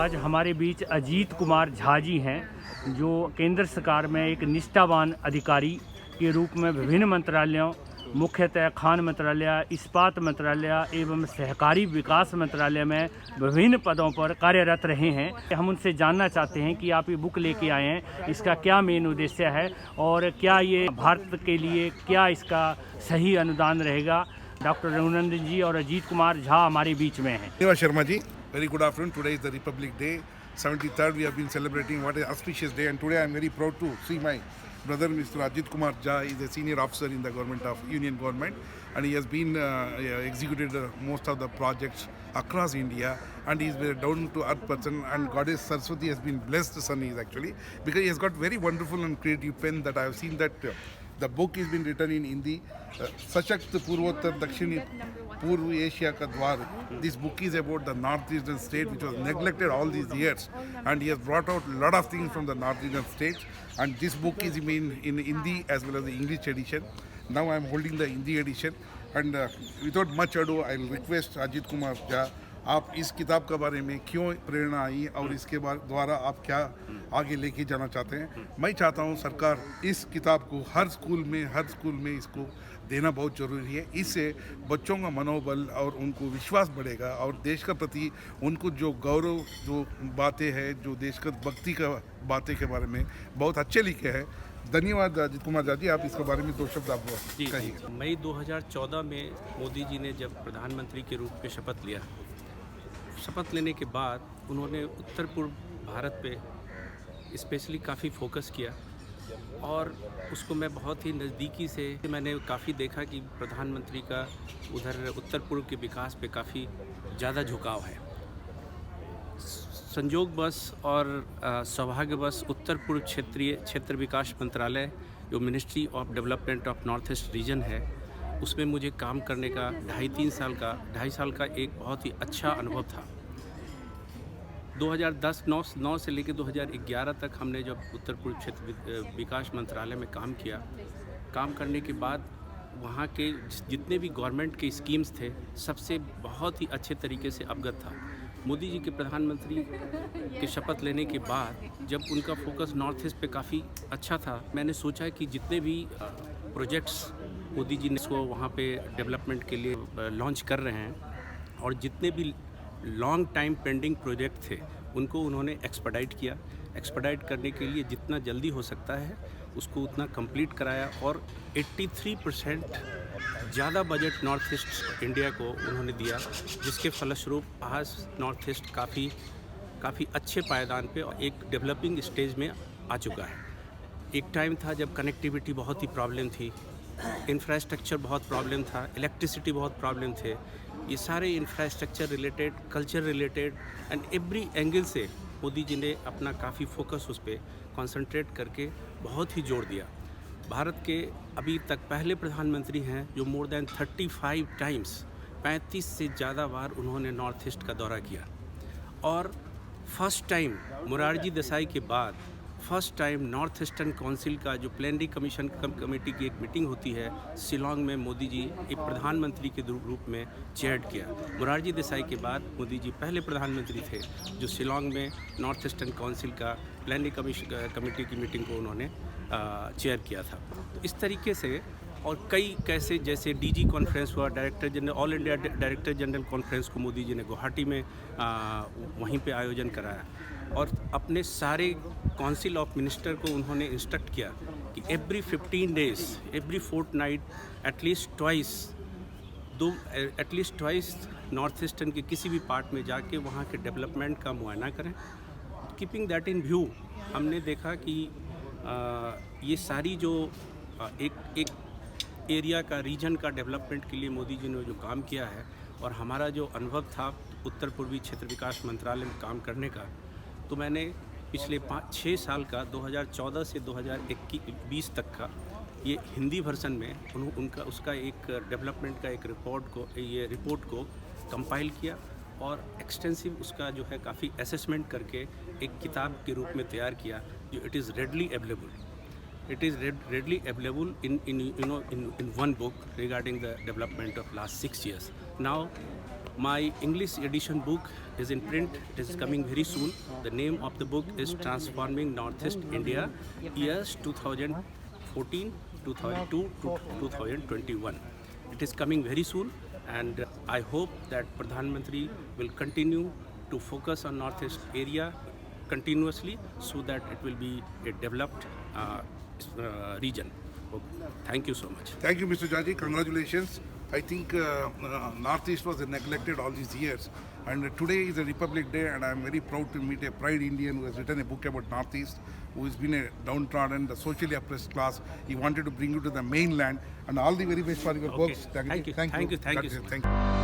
आज हमारे बीच अजीत कुमार झा जी हैं, जो केंद्र सरकार में एक निष्ठावान अधिकारी के रूप में विभिन्न मंत्रालयों, मुख्यतः खान मंत्रालय, इस्पात मंत्रालय एवं सहकारी विकास मंत्रालय में विभिन्न पदों पर कार्यरत रहे हैं। हम उनसे जानना चाहते हैं कि आप ये बुक लेके आए हैं, इसका क्या मेन उद्देश्य है और क्या ये भारत के लिए क्या इसका सही अनुदान रहेगा। डॉक्टर रघुनंदन जी और अजीत कुमार झा हमारे बीच में हैं। Shiva Sharma ji, very good afternoon. Today is the Republic Day, 73rd. We have been celebrating what an auspicious day, and today I am very proud to see my brother, Mr. Ajit Kumar Jha, is a senior officer in the government of Union government, and he has been executed most of the projects across India, and he is very down to earth person. And Goddess Saraswati has been blessed son is actually, because he has got very wonderful and creative pen that I have seen that. The book has been written in Hindi. Sashakt Purvottar Dakshini Purv Asia Ka Dwar. This book is about the northeastern state which was neglected all these years, and he has brought out a lot of things from the northeastern states. And this book is in Hindi as well as the English edition. Now I am holding the Hindi edition, and without much ado, I will request Ajit Kumar Jha, आप इस किताब के बारे में क्यों प्रेरणा आई और इसके द्वारा आप क्या आगे लेके जाना चाहते हैं। मैं चाहता हूं सरकार इस किताब को हर स्कूल में इसको देना बहुत ज़रूरी है। इससे बच्चों का मनोबल और उनको विश्वास बढ़ेगा, और देश के प्रति उनको जो गौरव जो बातें हैं, जो देश का भक्ति का बातें के बारे में बहुत अच्छे लिखे हैं। धन्यवाद अजीत कुमार झा जी, आप इसके बारे में दो शब्द आप कहिए। मई 2014 में मोदी जी ने जब प्रधानमंत्री के रूप में शपथ लिया, शपथ लेने के बाद उन्होंने उत्तर पूर्व भारत पे स्पेशली काफ़ी फोकस किया, और उसको मैं बहुत ही नज़दीकी से मैंने काफ़ी देखा कि प्रधानमंत्री का उधर उत्तर पूर्व के विकास पे काफ़ी ज़्यादा झुकाव है। संयोगवश और सौभाग्यवश उत्तर पूर्व क्षेत्र विकास मंत्रालय जो ministry of development of north east region है, उसमें मुझे काम करने का ढाई साल का एक बहुत ही अच्छा अनुभव था। 2010-9 से लेकर 2011 तक हमने जब उत्तर पूर्व क्षेत्र विकास मंत्रालय में काम किया, काम करने के बाद वहाँ के जितने भी गवर्नमेंट के स्कीम्स थे सबसे बहुत ही अच्छे तरीके से अवगत था। मोदी जी के प्रधानमंत्री के शपथ लेने के बाद जब उनका फोकस नॉर्थ ईस्ट पे काफ़ी अच्छा था, मैंने सोचा कि जितने भी प्रोजेक्ट्स मोदी जी ने इसको वहाँ पे डेवलपमेंट के लिए लॉन्च कर रहे हैं, और जितने भी लॉन्ग टाइम पेंडिंग प्रोजेक्ट थे उनको उन्होंने एक्सपेडाइट किया। एक्सपेडाइट करने के लिए जितना जल्दी हो सकता है उसको उतना कंप्लीट कराया, और 83% ज़्यादा बजट नॉर्थ ईस्ट इंडिया को उन्होंने दिया, जिसके फलस्वरूप आज नॉर्थ ईस्ट काफ़ी अच्छे पायदान पे और एक डेवलपिंग स्टेज में आ चुका है। एक टाइम था जब कनेक्टिविटी बहुत ही प्रॉब्लम थी, इंफ्रास्ट्रक्चर बहुत प्रॉब्लम था, इलेक्ट्रिसिटी बहुत प्रॉब्लम थे। ये सारे infrastructure related, culture related and every angle से मोदी जी ने अपना काफ़ी फोकस उस पर कॉन्सेंट्रेट करके बहुत ही जोर दिया। भारत के अभी तक पहले प्रधानमंत्री हैं जो मोर देन 35 टाइम्स 35 से ज़्यादा बार उन्होंने नॉर्थ ईस्ट का दौरा किया, और फर्स्ट टाइम मोरारजी देसाई के बाद first time north eastern council का जो प्लेनरी कमीशन कमेटी की एक मीटिंग होती है शिलोंग में, मोदी जी एक प्रधानमंत्री के रूप में चेयर किया। मोरारजी देसाई के बाद मोदी जी पहले प्रधानमंत्री थे जो शिलोंग में नॉर्थ ईस्टर्न काउंसिल का प्लेनरी कमेटी की मीटिंग को उन्होंने चेयर किया था। तो इस तरीके से और कई कैसे जैसे डीजी कॉन्फ्रेंस हुआ, director general all India director general conference को मोदी जी ने गुवाहाटी में वहीं पे आयोजन कराया, और अपने सारे काउंसिल ऑफ मिनिस्टर को उन्होंने इंस्ट्रक्ट किया कि every 15 days, every Fortnite at least twice north eastern के किसी भी पार्ट में जाके वहाँ के डेवलपमेंट का मुआयना करें। कीपिंग दैट इन व्यू, हमने देखा कि ये सारी जो एक एरिया का, रीजन का डेवलपमेंट के लिए मोदी जी ने जो काम किया है, और हमारा जो अनुभव था उत्तर पूर्वी क्षेत्र विकास मंत्रालय में काम करने का, तो मैंने पिछले 5-6 साल का 2014 से 2020 तक का ये हिंदी वर्जन में उसका एक डेवलपमेंट का एक रिपोर्ट को कंपाइल किया, और एक्सटेंसिव उसका जो है काफ़ी असेसमेंट करके एक किताब के रूप में तैयार किया, जो it is readily available in one book regarding the development of last 6 years. Now My English edition book is in print. It is coming very soon. The name of the book is Transforming Northeast India, years 2014, 2002 to 2021. It is coming very soon, and I hope that Pradhan Mantri will continue to focus on Northeast area continuously so that it will be a developed region. Thank you so much. Thank you, Mr. Jaji. Congratulations. I think Northeast was neglected all these years, and today is a Republic Day, and I am very proud to meet a Pride Indian who has written a book about Northeast, who has been a downtrodden, the socially oppressed class. He wanted to bring you to the mainland, and all the very best for your books. Thank you. Thank you. Thank you. Thank you.